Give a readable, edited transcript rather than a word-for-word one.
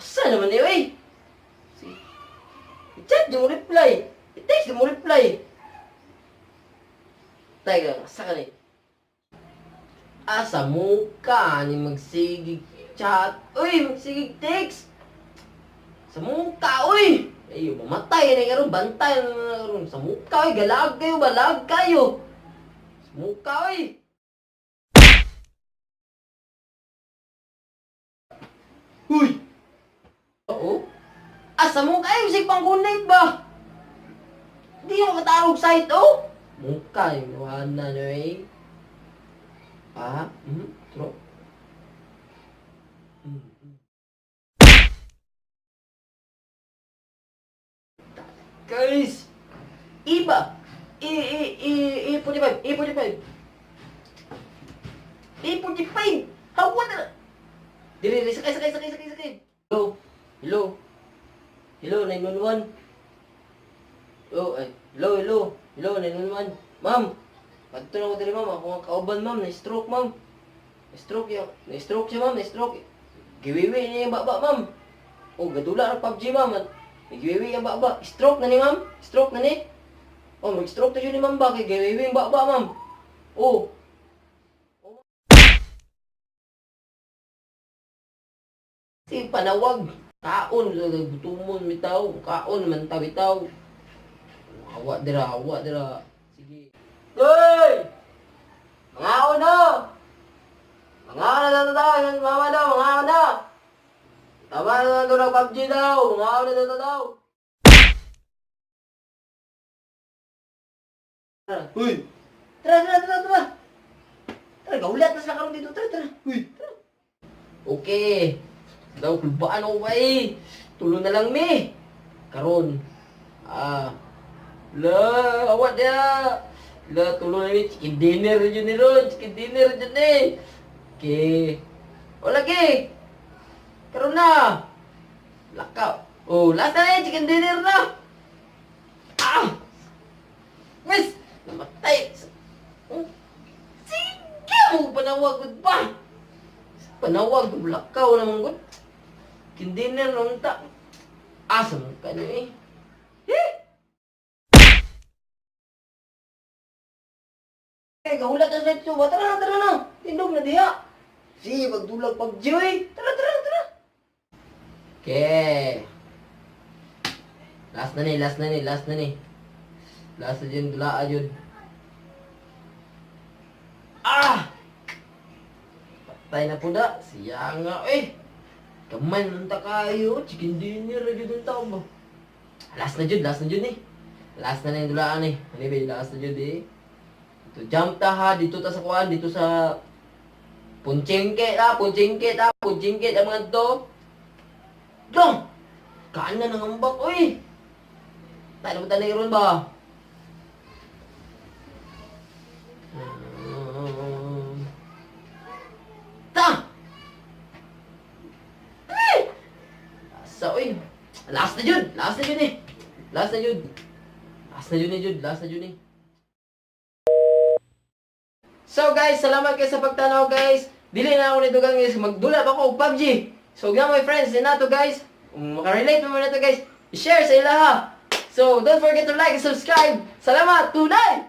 Asa naman niyo eh? I-chat di mo reply. I-text di mo reply. Teka, asa ka ni? Asa mo ka ni magsigig chat? Uy, magsigig text. Sa muka, uy! Ay, mamatay na karon, bantay na karon. Sa muka, uy, galag kayo, balag kayo. Sa muka, uy! Uy! Oo? Asa mo kayo, bisig pang connect ba? Hindi mo katarog site, oh? Muka, yung nawahan na eh. Ah, true. Guys! Iba! E45! E45! E45! Hawa na! Dili, sakay! Hello? Hello? Hello, 911? Oh, ay, hello, 911? Ma'am! Pagto na ko dali, ma'am. Ako ang kauban, ma'am. Na-stroke, ma'am. Na-stroke siya, ma'am. Na-stroke. Giwiwi niya yung baba, ma'am. Oh, gadula ng PUBG, ma'am. Giwiwi yung baba. Stroke na ni, ma'am. Stroke na ni. Oh, mag-stroke na yun ni ma'am ba? Kaya giwiwi yung baba, ma'am. Oh. Si panawag. Kaon. Butumon, bitaw. Kaon, man bitaw. Hawa dira. Sige. Hoy! Mga na! Mga na mama daw, mga na! Tama na ito ng PUBG daw, mga na daw! Uy! Tara! Tara, gaulat na sila karoon dito, tara! Uy! Okay! Daw, kulbaan ako ba eh! Tulo na lang mi! Karon! Awat dia! Tulo na mi, chicken dinner dyan ni Ron! Chicken dinner dyan eh! Okay! O lagi! Karoon na! Lakaw! Oh, last na eh! Chicken dinner na! Ah! Miss! Namatay! Sige mo! Panawag ko pa! Panawag ko! Lakaw naman ko! Chicken dinner naman ta! Asa mo ka niyo eh! Gahulat na sa ito! Tara na! Tindog na diha! Sige, magdulag pag-joy! Tara! Okay! Last na ni! Last na dyan, dula yun. Ah! Patay na po da! Siya nga eh! Kamay nanta kayo! Chicken dinner na dyan ang tao ba? Last na dyan eh! Last na yung dulaan eh! Anyway, last na dyan eh! Ito, jump ta ha! Dito ta sa kuhaan! Dito sa... Punchingkit ang mga to! Dong! Kaan na nangambak, uy! Tayo na ba ron ba? Ta! Asa, uy! Last na jud eh! Last na jud eh! So guys, salamat kayo sa pagtanaw guys! Dili na ako nito guys, magdula pa ako og PUBG! So nga my friends, yun na to guys! Kung makarelate mo na to guys, i-share sa ila ha! So don't forget to like and subscribe! Salamat! Tunay!